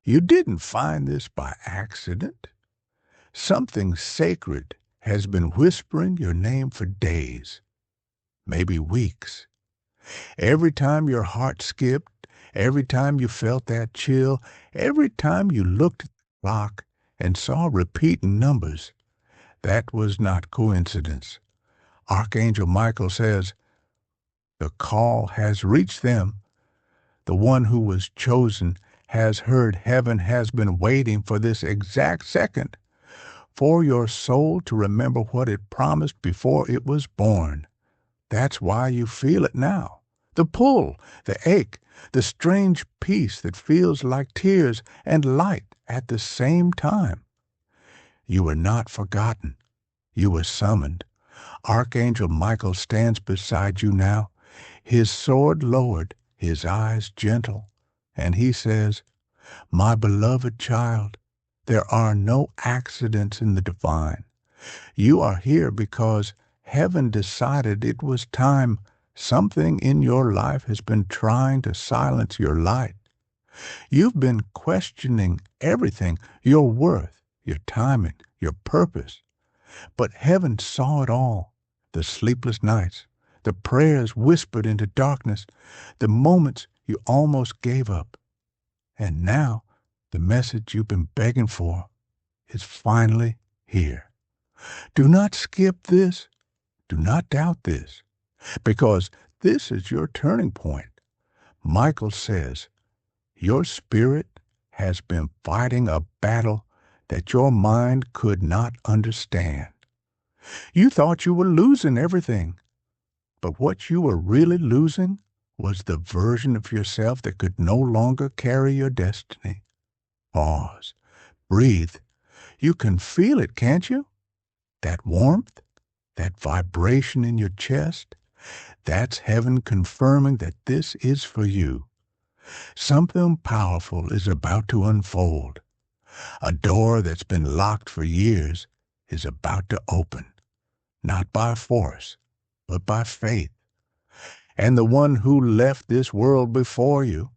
You didn't find this by accident. Something sacred has been whispering your name for days, maybe weeks. Every time your heart skipped, every time you felt that chill, every time you looked at the clock and saw repeating numbers, that was not coincidence. Archangel Michael says, the call has reached them. The one who was chosen has heard heaven has been waiting for this exact second, for your soul to remember what it promised before it was born. That's why you feel it now. The pull, the ache, the strange peace that feels like tears and light at the same time. You were not forgotten. You were summoned. Archangel Michael stands beside you now, his sword lowered, his eyes gentle, and he says, my beloved child, there are no accidents in the divine. You are here because heaven decided it was time. Something in your life has been trying to silence your light. You've been questioning everything, your worth, your timing, your purpose. But heaven saw it all, the sleepless nights, the prayers whispered into darkness, the moments you almost gave up. And now the message you've been begging for is finally here. Do not skip this. Do not doubt this, because this is your turning point. Michael says, your spirit has been fighting a battle that your mind could not understand. You thought you were losing everything, but what you were really losing was the version of yourself that could no longer carry your destiny. Pause. Breathe. You can feel it, can't you? That warmth, that vibration in your chest, that's heaven confirming that this is for you. Something powerful is about to unfold. A door that's been locked for years is about to open, not by force, but by faith. And the one who left this world before you,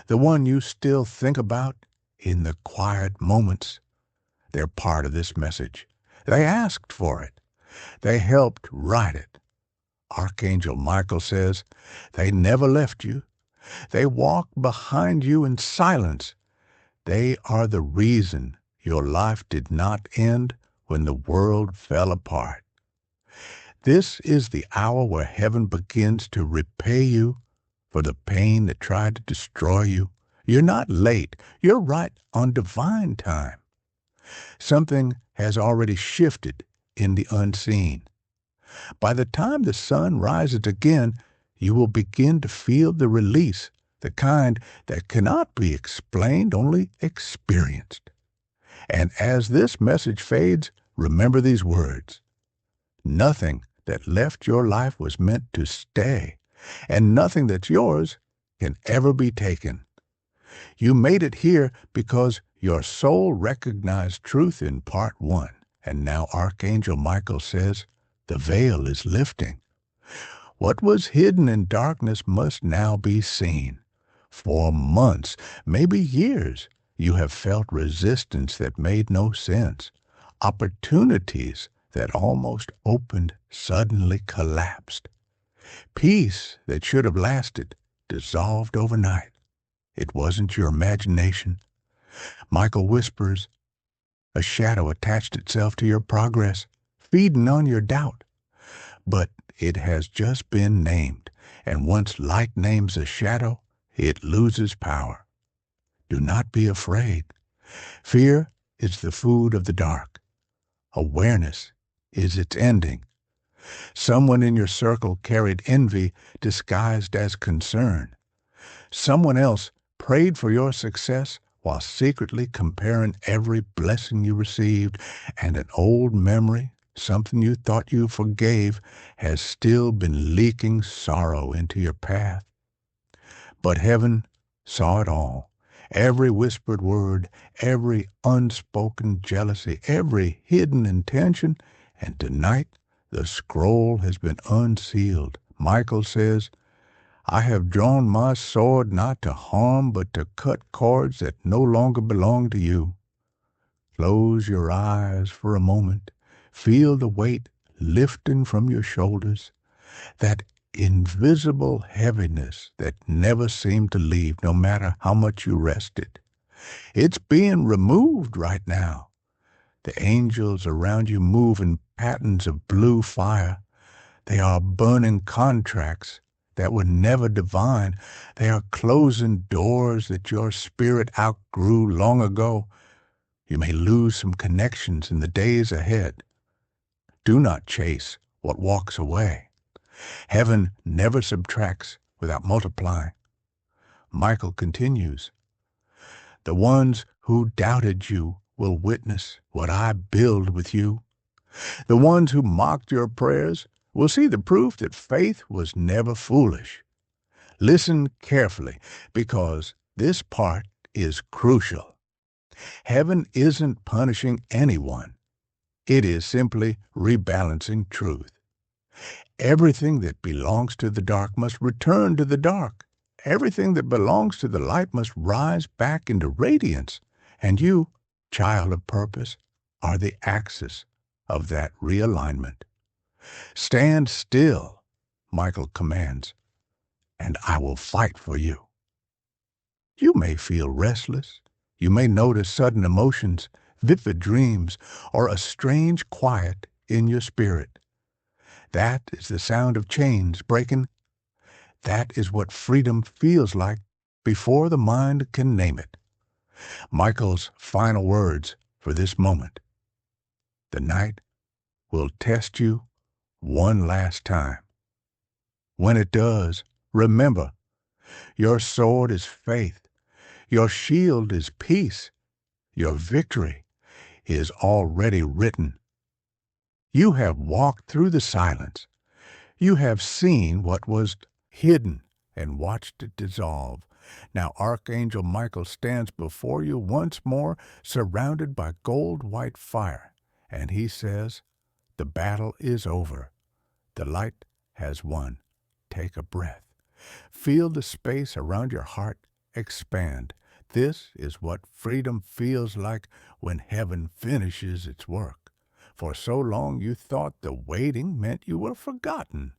the one you still think about in the quiet moments, they're part of this message. They asked for it. They helped write it. Archangel Michael says, they never left you. They walked behind you in silence. They are the reason your life did not end when the world fell apart. This is the hour where heaven begins to repay you for the pain that tried to destroy you. You're not late. You're right on divine time. Something has already shifted in the unseen. By the time the sun rises again, you will begin to feel the release, the kind that cannot be explained, only experienced. And as this message fades, remember these words. Nothing that left your life was meant to stay, and nothing that's yours can ever be taken. You made it here because your soul recognized truth in part one, and now Archangel Michael says, the veil is lifting. What was hidden in darkness must now be seen. For months, maybe years, you have felt resistance that made no sense. Opportunities that almost opened suddenly collapsed. Peace that should have lasted dissolved overnight. It wasn't your imagination. Michael whispers, a shadow attached itself to your progress, feeding on your doubt. But it has just been named, and once light names a shadow, it loses power. Do not be afraid. Fear is the food of the dark. Awareness is its ending. Someone in your circle carried envy disguised as concern. Someone else prayed for your success while secretly comparing every blessing you received, and an old memory, something you thought you forgave, has still been leaking sorrow into your path. But heaven saw it all. Every whispered word, every unspoken jealousy, every hidden intention, and tonight the scroll has been unsealed. Michael says, I have drawn my sword not to harm, but to cut cords that no longer belong to you. Close your eyes for a moment. Feel the weight lifting from your shoulders, that invisible heaviness that never seemed to leave, no matter how much you rested. It's being removed right now. The angels around you move in patterns of blue fire. They are burning contracts that were never divine. They are closing doors that your spirit outgrew long ago. You may lose some connections in the days ahead. Do not chase what walks away. Heaven never subtracts without multiplying. Michael continues, the ones who doubted you will witness what I build with you. The ones who mocked your prayers will see the proof that faith was never foolish. Listen carefully, because this part is crucial. Heaven isn't punishing anyone. It is simply rebalancing truth. Everything that belongs to the dark must return to the dark. Everything that belongs to the light must rise back into radiance. And you, child of purpose, are the axis of that realignment. Stand still, Michael commands, and I will fight for you. You may feel restless. You may notice sudden emotions, vivid dreams, or a strange quiet in your spirit. That is the sound of chains breaking. That is what freedom feels like before the mind can name it. Michael's final words for this moment. The night will test you one last time. When it does, remember, your sword is faith, your shield is peace, your victory is already written. You have walked through the silence. You have seen what was hidden and watched it dissolve. Now Archangel Michael stands before you once more, surrounded by gold-white fire, and he says, the battle is over. The light has won. Take a breath. Feel the space around your heart expand. This is what freedom feels like when heaven finishes its work. For so long you thought the waiting meant you were forgotten.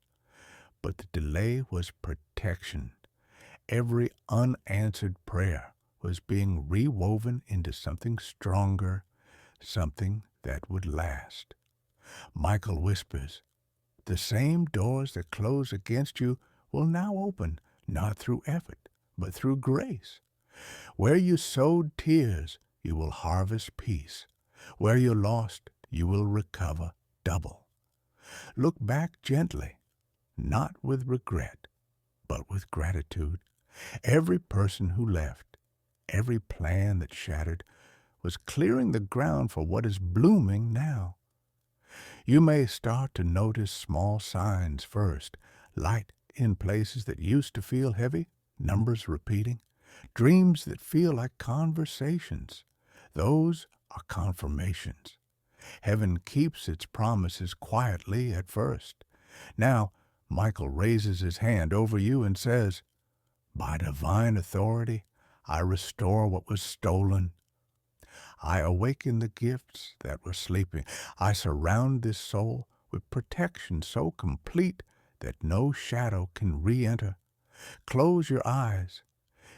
But the delay was protection. Every unanswered prayer was being rewoven into something stronger, something that would last. Michael whispers, the same doors that close against you will now open, not through effort, but through grace. Where you sowed tears, you will harvest peace. Where you lost, you will recover double. Look back gently, not with regret, but with gratitude. Every person who left, every plan that shattered, was clearing the ground for what is blooming now. You may start to notice small signs first, light in places that used to feel heavy, numbers repeating, dreams that feel like conversations. Those are confirmations. Heaven keeps its promises quietly at first. Now, Michael raises his hand over you and says, by divine authority, I restore what was stolen. I awaken the gifts that were sleeping. I surround this soul with protection so complete that no shadow can re-enter. Close your eyes.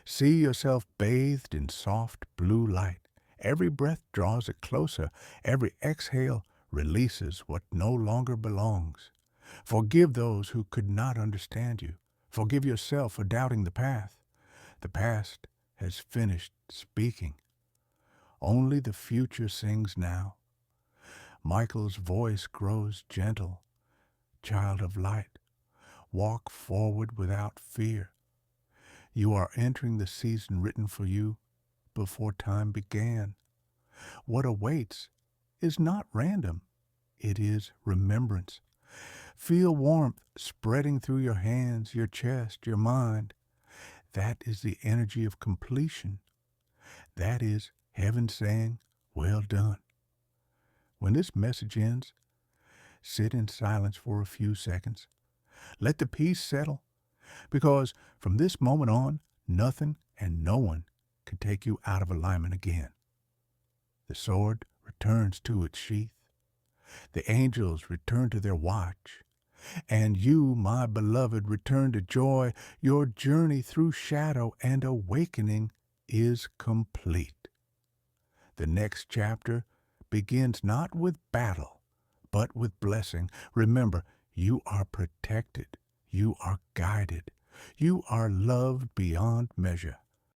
See yourself bathed in soft blue light. Every breath draws it closer. Every exhale releases what no longer belongs. Forgive those who could not understand you. Forgive yourself for doubting the path. The past has finished speaking. Only the future sings now. Michael's voice grows gentle. Child of light, walk forward without fear. You are entering the season written for you before time began. What awaits is not random. It is remembrance. Feel warmth spreading through your hands, your chest, your mind. That is the energy of completion. That is heaven saying, well done. When this message ends, sit in silence for a few seconds. Let the peace settle. Because from this moment on, nothing and no one can take you out of alignment again. The sword returns to its sheath. The angels return to their watch. And you, my beloved, return to joy. Your journey through shadow and awakening is complete. The next chapter begins not with battle, but with blessing. Remember, you are protected. You are guided. You are loved beyond measure.